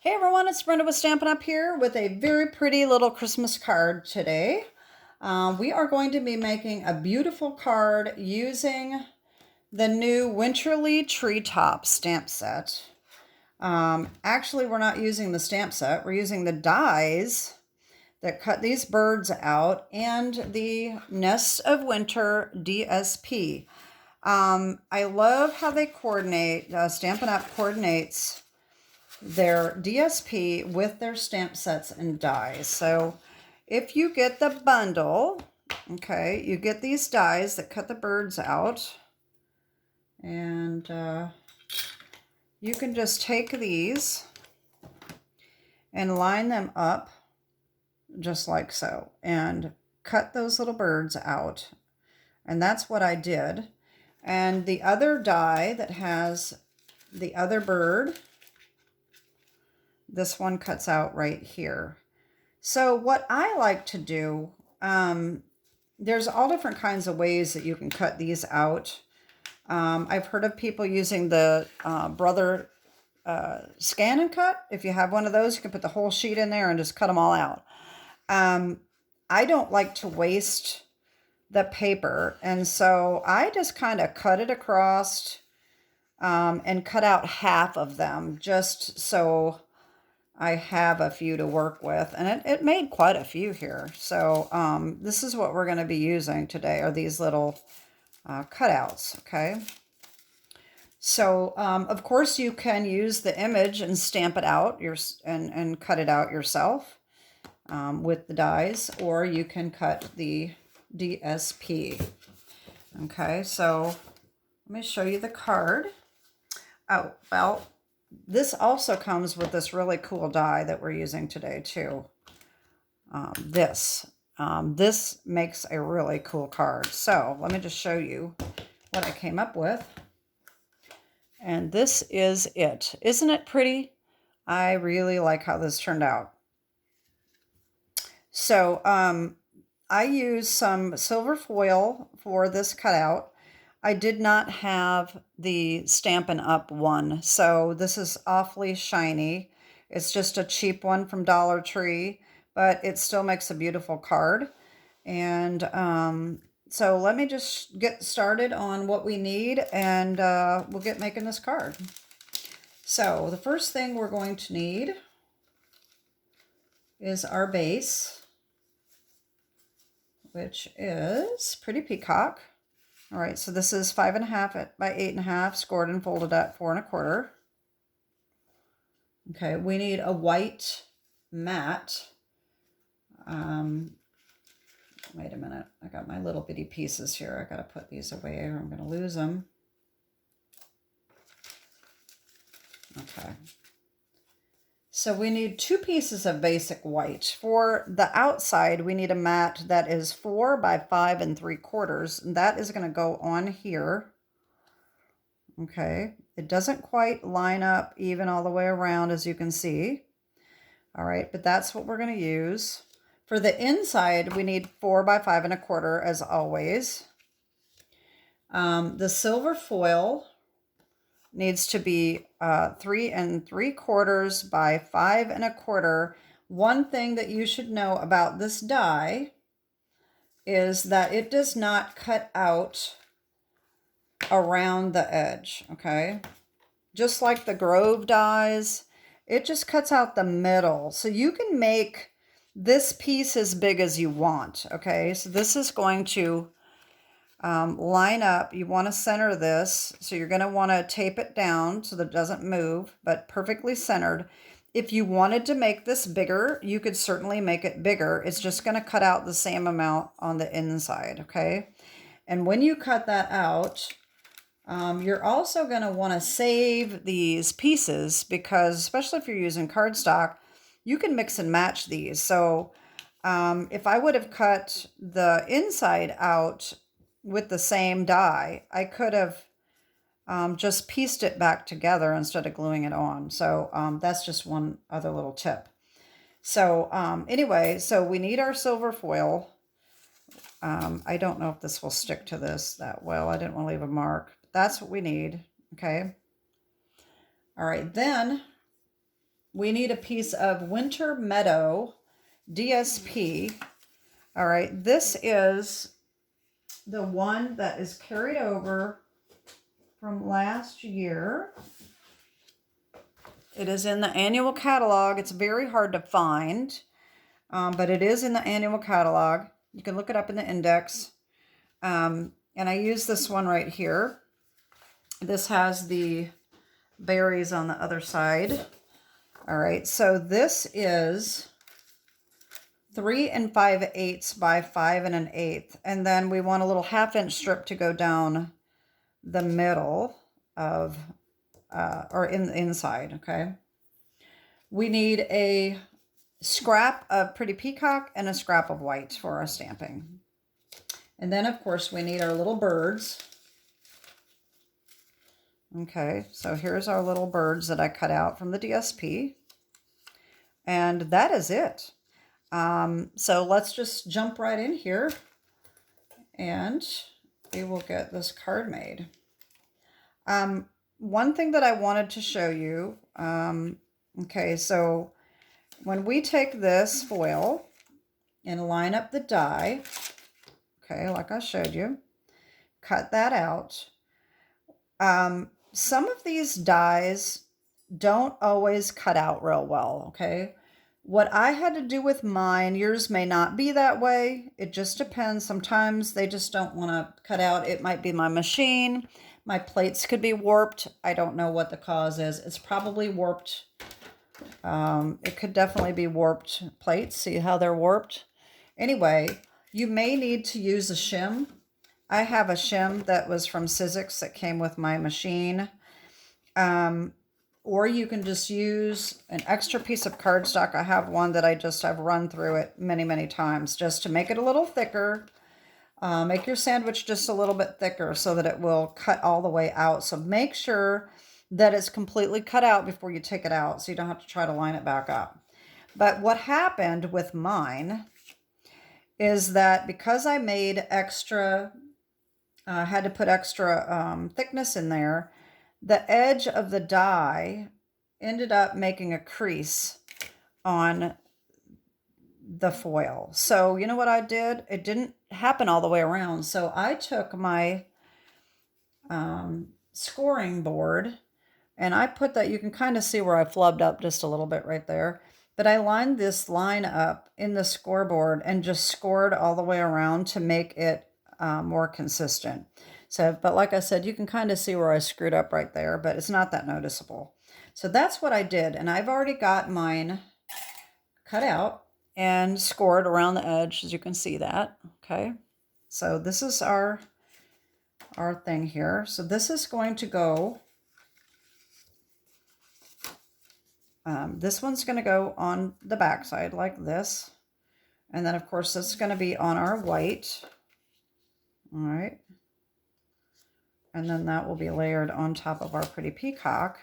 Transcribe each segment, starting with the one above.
Hey everyone, it's Brenda with Stampin' Up! Here with a very pretty little Christmas card today. We are going to be making a beautiful card using the new Winterly Treetop stamp set. Actually, we're not using the stamp set, we're using the dies that cut these birds out and the Nest of Winter DSP. I love how they coordinate, Stampin' Up! Coordinates their DSP with their stamp sets and dies. So if you get the bundle, okay, you get these dies that cut the birds out, and you can just take these and line them up just like so and cut those little birds out. And that's what I did. And the other die that has the other bird, this one cuts out right here. So what I like to do, there's all different kinds of ways that you can cut these out. I've heard of people using the Brother scan and cut. If you have one of those, you can put the whole sheet in there and just cut them all out. I don't like to waste the paper, and so I just kind of cut it across and cut out half of them just so I have a few to work with, and it made quite a few here. So this is what we're going to be using today, are these little cutouts, okay? So of course you can use the image and stamp it out and cut it out yourself with the dies, or you can cut the DSP. Okay, so let me show you the card. Oh, well, this also comes with this really cool die that we're using today too. This makes a really cool card. So let me just show you what I came up with. And this is it. Isn't it pretty? I really like how this turned out. So I used some silver foil for this cutout. I did not have the Stampin' Up! One, so this is awfully shiny. It's just a cheap one from Dollar Tree, but it still makes a beautiful card. And so let me just get started on what we need, and we'll get making this card. So the first thing we're going to need is our base, which is Pretty Peacock. All right, so this is 5.5 by 8.5, scored and folded at 4.25. Okay, we need a white matte. Wait a minute, I got my little bitty pieces here. I gotta put these away or I'm gonna lose them. Okay. So we need 2 pieces of basic white. For the outside, we need a mat that is 4 by 5.75. And that is going to go on here. Okay. It doesn't quite line up even all the way around, as you can see. All right, but that's what we're going to use. For the inside, we need 4 by 5.25, as always. The silver foil needs to be 3.75 by 5.25. One thing that you should know about this die is that it does not cut out around the edge, okay? Just like the Grove dies, it just cuts out the middle. So you can make this piece as big as you want, okay? So this is going to line up. You want to center this, so you're going to want to tape it down so that it doesn't move, but perfectly centered. If you wanted to make this bigger, you could certainly make it bigger. It's just going to cut out the same amount on the inside, okay? And when you cut that out, you're also going to want to save these pieces, because especially if you're using cardstock, you can mix and match these. So if I would have cut the inside out with the same die, I could have just pieced it back together instead of gluing it on. So that's just one other little tip. So anyway, so we need our silver foil. I don't know if this will stick to this that well. I didn't want to leave a mark. But that's what we need, okay? All right, then we need a piece of Winter Meadow DSP. All right, this is the one that is carried over from last year. It is in the annual catalog. It's very hard to find, but it is in the annual catalog. You can look it up in the index. And I use this one right here. This has the berries on the other side. All right, so this is 3 5/8 by 5 1/8. And then we want a little 1/2 inch strip to go down the middle of, or in the inside, okay? We need a scrap of Pretty Peacock and a scrap of white for our stamping. And then, of course, we need our little birds. Okay, so here's our little birds that I cut out from the DSP. And that is it. So let's just jump right in here and we will get this card made. One thing that I wanted to show you, okay, so when we take this foil and line up the die, okay, like I showed you, cut that out. Some of these dies don't always cut out real well, okay? What I had to do with mine, yours may not be that way. It just depends. Sometimes they just don't want to cut out. It might be my machine. My plates could be warped. I don't know what the cause is. It's probably warped. It could definitely be warped plates. See how they're warped? Anyway, you may need to use a shim. I have a shim that was from Sizzix that came with my machine. Or you can just use an extra piece of cardstock. I have one that I just have run through it many, many times just to make it a little thicker. Make your sandwich just a little bit thicker so that it will cut all the way out. So make sure that it's completely cut out before you take it out so you don't have to try to line it back up. But what happened with mine is that because I made extra, had to put extra thickness in there, the edge of the die ended up making a crease on the foil. So you know what I did? It didn't happen all the way around. So I took my scoring board and I put that, you can kind of see where I flubbed up just a little bit right there. But I lined this line up in the scoreboard and just scored all the way around to make it more consistent. So, but like I said, you can kind of see where I screwed up right there, but it's not that noticeable. So that's what I did. And I've already got mine cut out and scored around the edge, as you can see that. Okay. So this is our thing here. So this is going to go, this one's going to go on the back side like this. And then of course, this is going to be on our white. All right. And then that will be layered on top of our Pretty Peacock.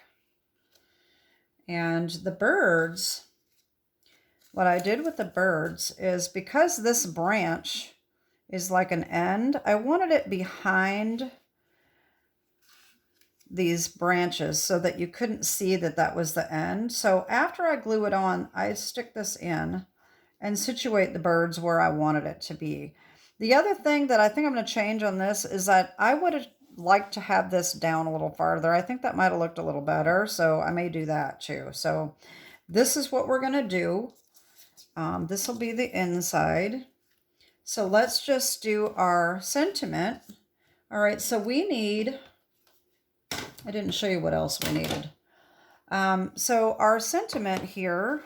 And the birds, what I did with the birds is because this branch is like an end, I wanted it behind these branches so that you couldn't see that that was the end. So after I glue it on, I stick this in and situate the birds where I wanted it to be. The other thing that I think I'm going to change on this is that I would have liked to have this down a little farther. I think that might have looked a little better, so I may do that too. So this is what we're going to do. This will be the inside. So let's just do our sentiment. All right, so we need, I didn't show you what else we needed. So our sentiment here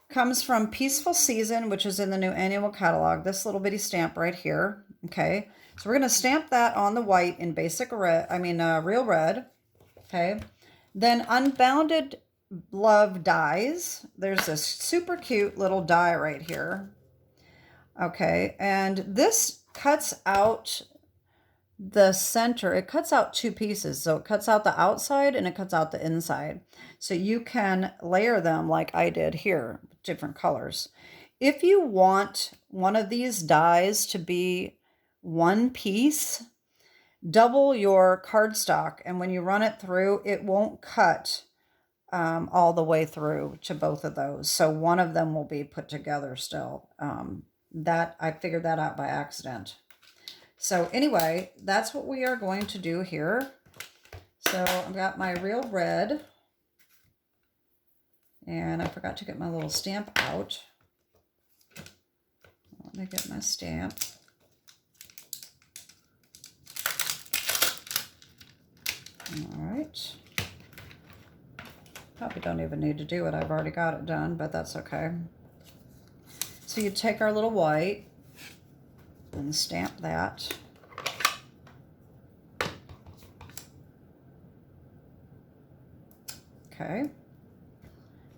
comes from Peaceful Season, which is in the new annual catalog, this little bitty stamp right here. Okay, so we're going to stamp that on the white in basic red, real red. Okay, then Unbounded Love dies. There's this super cute little die right here. Okay, and this cuts out the center. It cuts out two pieces. So it cuts out the outside and it cuts out the inside. So you can layer them like I did here, different colors. If you want one of these dies to be one piece, double your cardstock, and when you run it through, it won't cut all the way through to both of those. So one of them will be put together still. That I figured that out by accident. So anyway, that's what we are going to do here. So I've got my real red, and I forgot to get my little stamp out. Let me get my stamp. All right. Probably don't even need to do it. I've already got it done, but that's okay. So you take our little white and stamp that. Okay.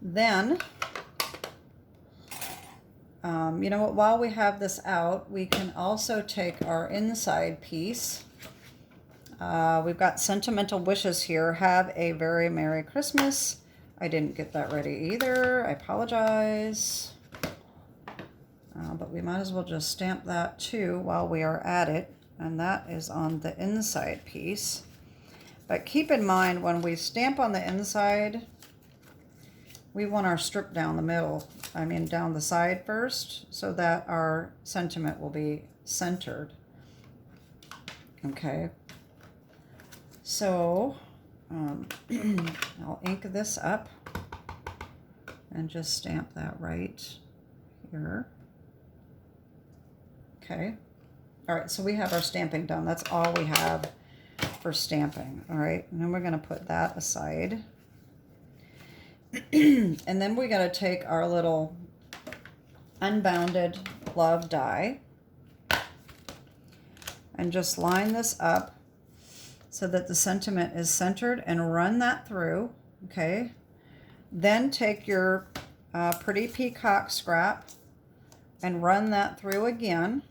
Then, you know what, while we have this out, we can also take our inside piece. We've got Sentimental Wishes here. Have a very Merry Christmas. I didn't get that ready either. I apologize. But we might as well just stamp that too while we are at it. And that is on the inside piece. But keep in mind, when we stamp on the inside, we want our strip down the middle. I mean, down the side first, so that our sentiment will be centered. Okay. So, I'll ink this up and just stamp that right here. Okay. All right, so we have our stamping done. That's all we have for stamping. All right, and then we're going to put that aside. And then we got to take our little Unbounded Love die and just line this up so that the sentiment is centered and run that through. Okay. Then take your pretty peacock scrap and run that through again.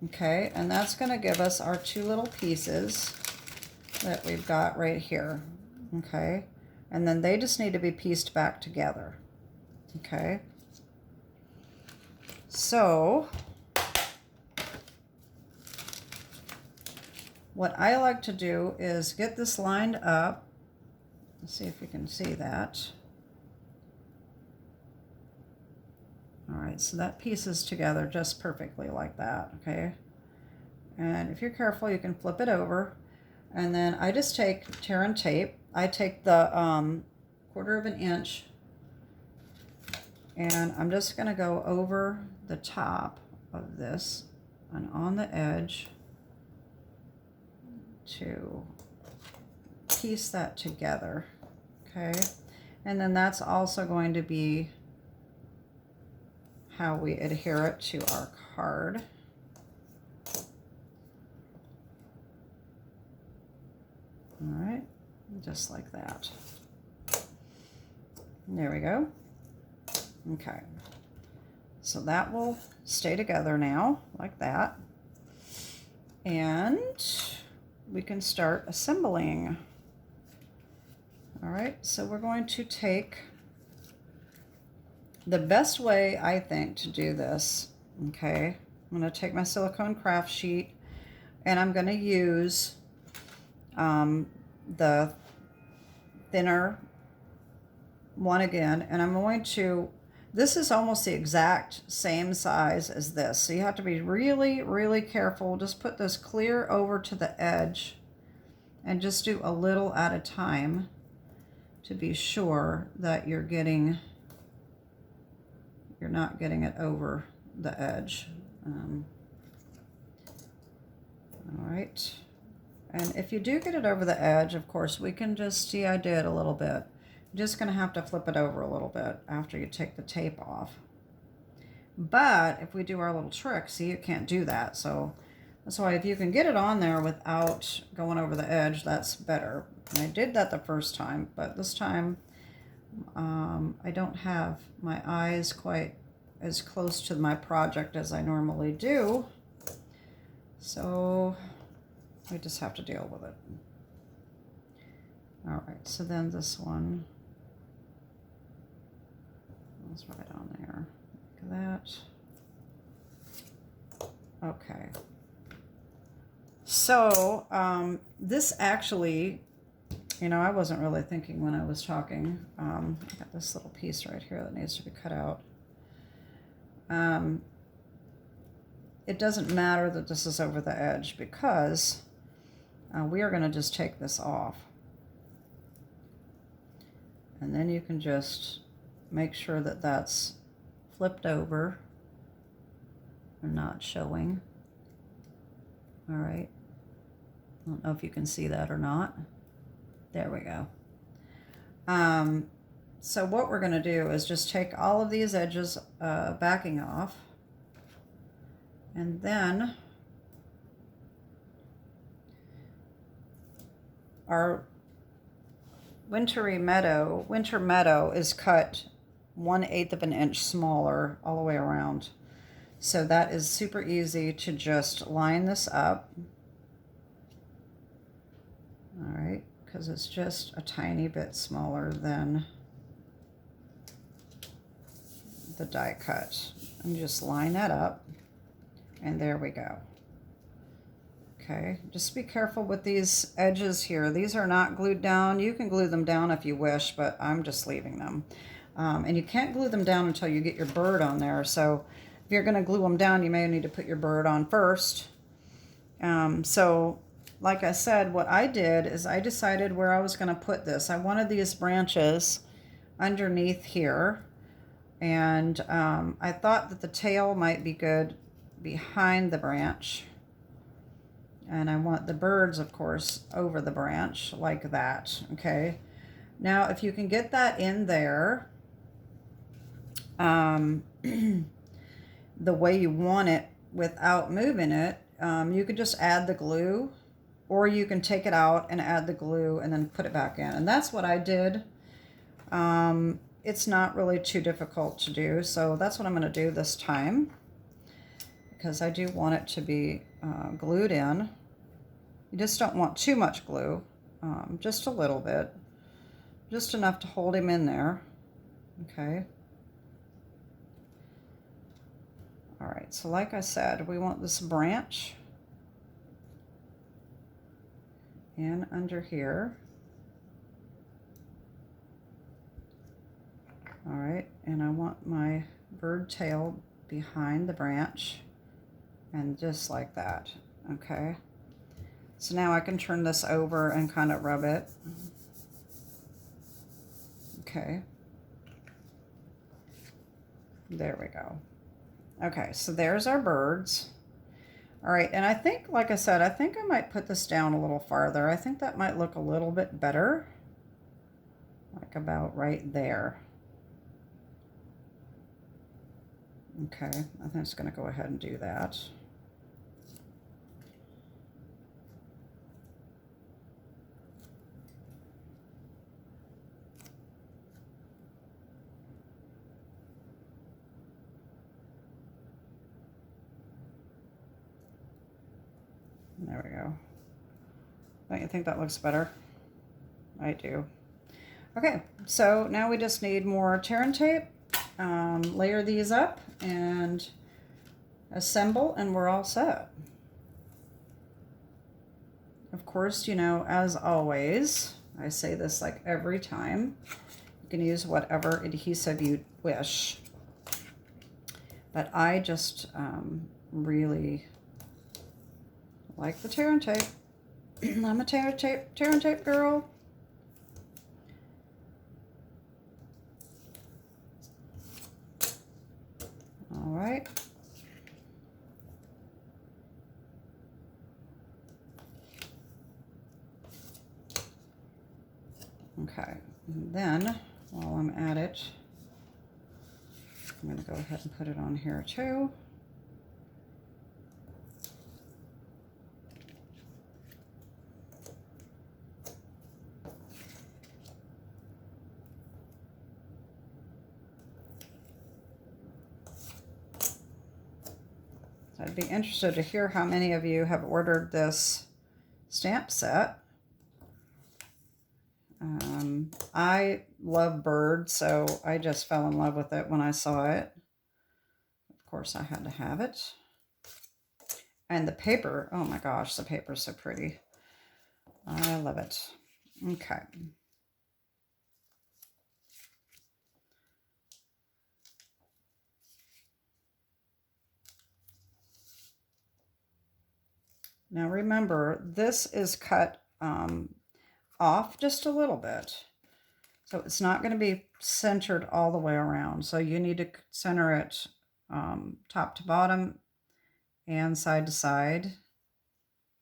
Okay, and that's going to give us our two little pieces that we've got right here. Okay, and then they just need to be pieced back together. Okay, so what I like to do is get this lined up. Let's see if you can see that. All right, so that pieces together just perfectly like that, okay? And if you're careful, you can flip it over. And then I just take tear and tape. I take the 1/4 of an inch, and I'm just gonna go over the top of this and on the edge to piece that together, okay? And then that's also going to be how we adhere it to our card. All right, just like that. There we go. Okay, so that will stay together now, like that. And we can start assembling. All right, so we're going to take the best way, I think, to do this, okay, I'm going to take my silicone craft sheet and I'm going to use the thinner one again, and I'm going to, this is almost the exact same size as this, so you have to be really, really careful. Just put this clear over to the edge and just do a little at a time to be sure that you're not getting it over the edge. All right. And if you do get it over the edge, of course, we can just see I did a little bit. You're just going to have to flip it over a little bit after you take the tape off. But if we do our little trick, see, you can't do that. So that's why if you can get it on there without going over the edge, that's better. And I did that the first time, but this time I don't have my eyes quite as close to my project as I normally do. So we just have to deal with it. All right, so then this one is right on there. Look at that. Okay. So this actually, you know, I wasn't really thinking when I was talking. I got this little piece right here that needs to be cut out. It doesn't matter that this is over the edge because we are going to just take this off. And then you can just make sure that that's flipped over and not showing. All right. I don't know if you can see that or not. There we go. So what we're going to do is just take all of these edges backing off. And then our Winter Meadow is cut 1/8 of an inch smaller all the way around. So that is super easy to just line this up. All right, because it's just a tiny bit smaller than the die cut. And just line that up. And there we go. Okay, just be careful with these edges here. These are not glued down. You can glue them down if you wish, but I'm just leaving them. And you can't glue them down until you get your bird on there. So if you're going to glue them down, you may need to put your bird on first. So like I said, what I did is I decided where I was going to put this. I wanted these branches underneath here. And I thought that the tail might be good behind the branch. And I want the birds, of course, over the branch like that, okay? Now, if you can get that in there the way you want it without moving it, you could just add the glue, or you can take it out and add the glue and then put it back in. And that's what I did. It's not really too difficult to do, so that's what I'm going to do this time, because I do want it to be glued in. You just don't want too much glue, just a little bit, just enough to hold him in there. Okay. All right, so like I said, we want this branch in under here. All right, and I want my bird tail behind the branch, and just like that. Okay, so now I can turn this over and kind of rub it. Okay, there we go. Okay, so there's our birds. All right, and I think, like I said, I think I might put this down a little farther. I think that might look a little bit better, like about right there. Okay, I think I'm just going to go ahead and do that. There we go. Don't you think that looks better? I do. Okay, so now we just need more tear and tape. Layer these up and assemble, and we're all set. Of course, you know, as always, I say this like every time, you can use whatever adhesive you wish, but I just really like the tear and tape. I'm a tear and tape girl. All right. Okay, and then while I'm at it, I'm going to go ahead and put it on here too. I'd be interested to hear how many of you have ordered this stamp set. I love birds, so I just fell in love with it when I saw it. Of course, I had to have it. And the paper, oh my gosh, the paper is so pretty. I love it. Okay. Now remember, this is cut off just a little bit. So it's not going to be centered all the way around. So you need to center it top to bottom and side to side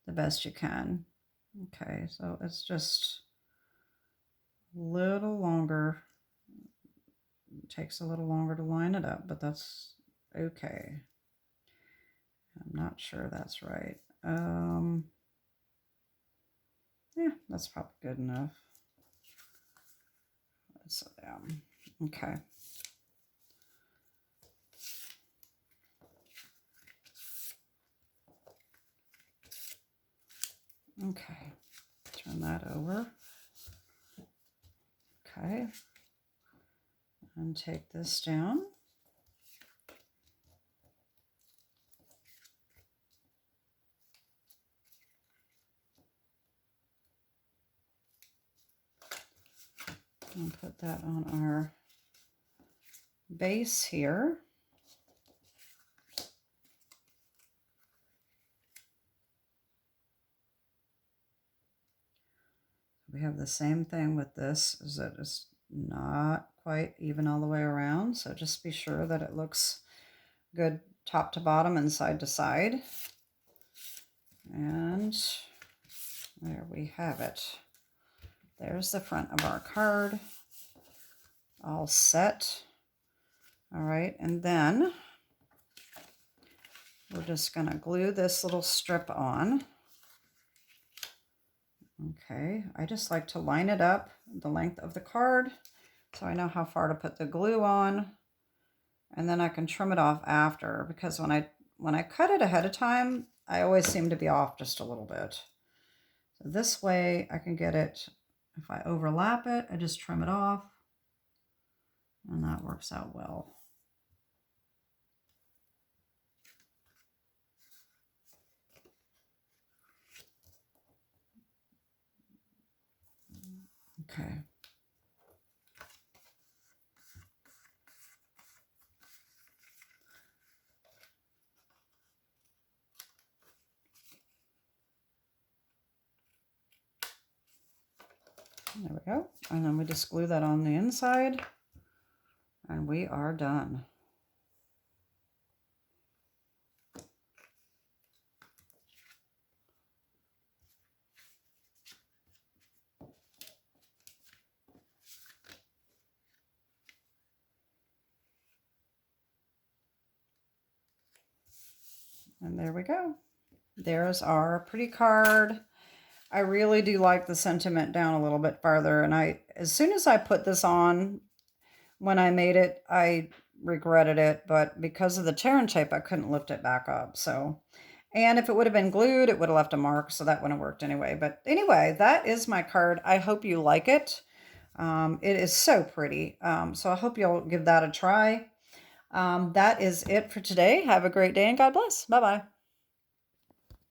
the best you can. Okay, so it's just a little longer. It takes a little longer to line it up, but that's okay. I'm not sure that's right. Yeah, that's probably good enough. So, okay. Okay, turn that over. Okay, and take this down. And put that on our base here. We have the same thing with this, is that it's not quite even all the way around. So just be sure that it looks good top to bottom and side to side. And there we have it. There's the front of our card, all set. All right, and then we're just going to glue this little strip on. Okay, I just like to line it up the length of the card so I know how far to put the glue on, and then I can trim it off after, because when I cut it ahead of time, I always seem to be off just a little bit. So this way I can get it, if I overlap it, I just trim it off, and that works out well. Okay. There we go. And then we just glue that on the inside, and we are done. And there we go. There's our pretty card. I really do like the sentiment down a little bit farther. And as soon as I put this on, when I made it, I regretted it. But because of the tear and tape, I couldn't lift it back up. So, and if it would have been glued, it would have left a mark. So that wouldn't have worked anyway. But anyway, that is my card. I hope you like it. It is so pretty. So I hope you'll give that a try. That is it for today. Have a great day and God bless. Bye-bye.